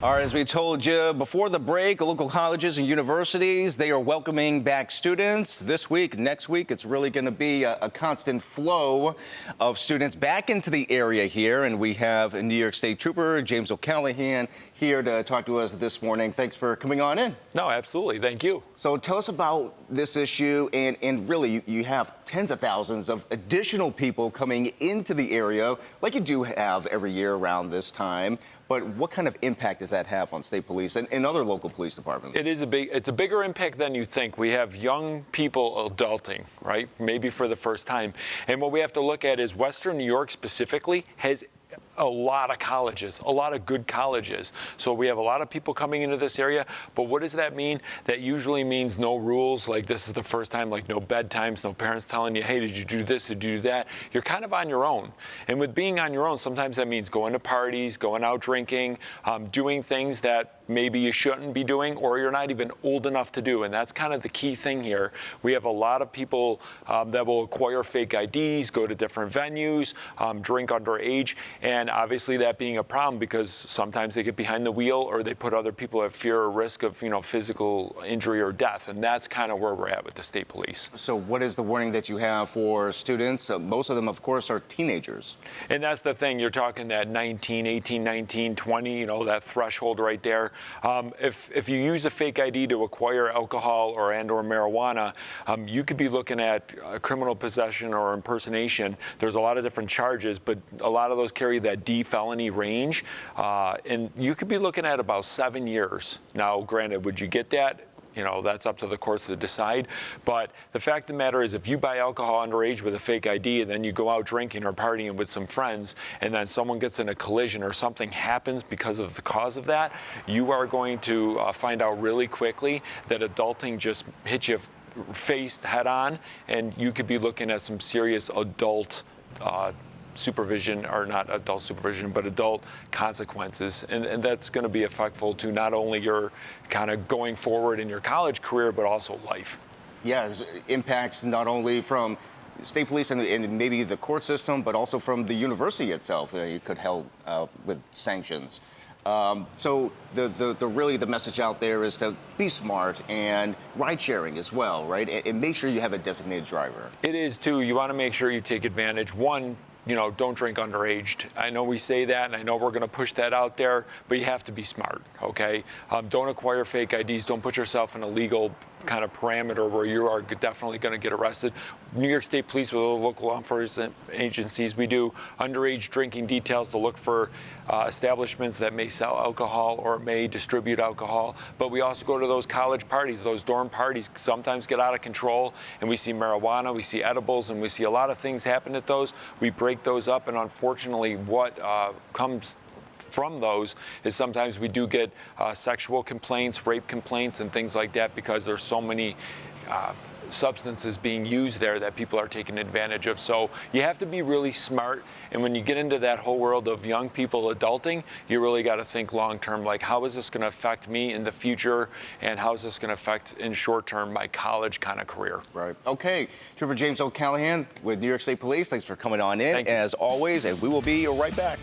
All right, as we told you before the break, local colleges and universities, they are welcoming back students this week. Next week, it's really going to be a constant flow of students back into the area here. And we have a New York State Trooper, James O'Callahan, here to talk to us this morning. Thanks for coming on in. No, absolutely. Thank you. So tell us about this issue. And really, you have tens of thousands of additional people coming into the area, like you do have every year around this time. But what kind of impact does that have on state police and other local police departments? It's a bigger impact than you think. We have young people adulting, right? Maybe for the first time. And what we have to look at is Western New York specifically has a lot of colleges, a lot of good colleges. So we have a lot of people coming into this area. But what does that mean? That usually means no rules. Like this is the first time, like no bedtimes, no parents telling you, hey, did you do this, did you do that? You're kind of on your own. And with being on your own, sometimes that means going to parties, going out drinking, doing things that maybe you shouldn't be doing or you're not even old enough to do. And that's kind of the key thing here. We have a lot of people that will acquire fake IDs, go to different venues, drink underage. And obviously that being a problem because sometimes they get behind the wheel or they put other people at fear or risk of, physical injury or death. And that's kind of where we're at with the state police. So what is the warning that you have for students? Most of them, of course, are teenagers. And that's the thing. You're talking that 18, 19, 20, that threshold right there. If you use a fake ID to acquire alcohol or marijuana, you could be looking at criminal possession or impersonation. There's a lot of different charges, but a lot of those carry that D felony range. And you could be looking at about 7 years. Now, granted, would you get that? That's up to the courts to decide. But the fact of the matter is if you buy alcohol underage with a fake ID and then you go out drinking or partying with some friends and then someone gets in a collision or something happens because of the cause of that, you are going to find out really quickly that adulting just hit you face head on and you could be looking at some serious adult supervision, or not adult supervision, but adult consequences. And that's going to be effectful to not only your kind of going forward in your college career, but also life. Yeah, impacts not only from state police and maybe the court system, but also from the university itself. You could help with sanctions. So the message out there is to be smart and ride sharing as well, right? And make sure you have a designated driver. It is too. You want to make sure you take advantage. One, don't drink underage. I know we say that, and I know we're going to push that out there, but you have to be smart, okay? Don't acquire fake IDs. Don't put yourself in a legal kind of parameter where you are definitely going to get arrested. New York State Police with local law enforcement agencies, we do underage drinking details to look for establishments that may sell alcohol or may distribute alcohol. But we also go to those college parties, those dorm parties sometimes get out of control, and we see marijuana, we see edibles, and we see a lot of things happen at those. We break those up, and unfortunately what comes from those is sometimes we do get sexual complaints, rape complaints, and things like that because there's so many substances being used there that people are taking advantage of. So you have to be really smart, and when you get into that whole world of young people adulting, you really got to think long term, like how is this going to affect me in the future, and how is this going to affect in short term my college kind of career. Right. Okay, Trooper James O'Callahan with New York State Police, thanks for coming on in as always, and we will be right back.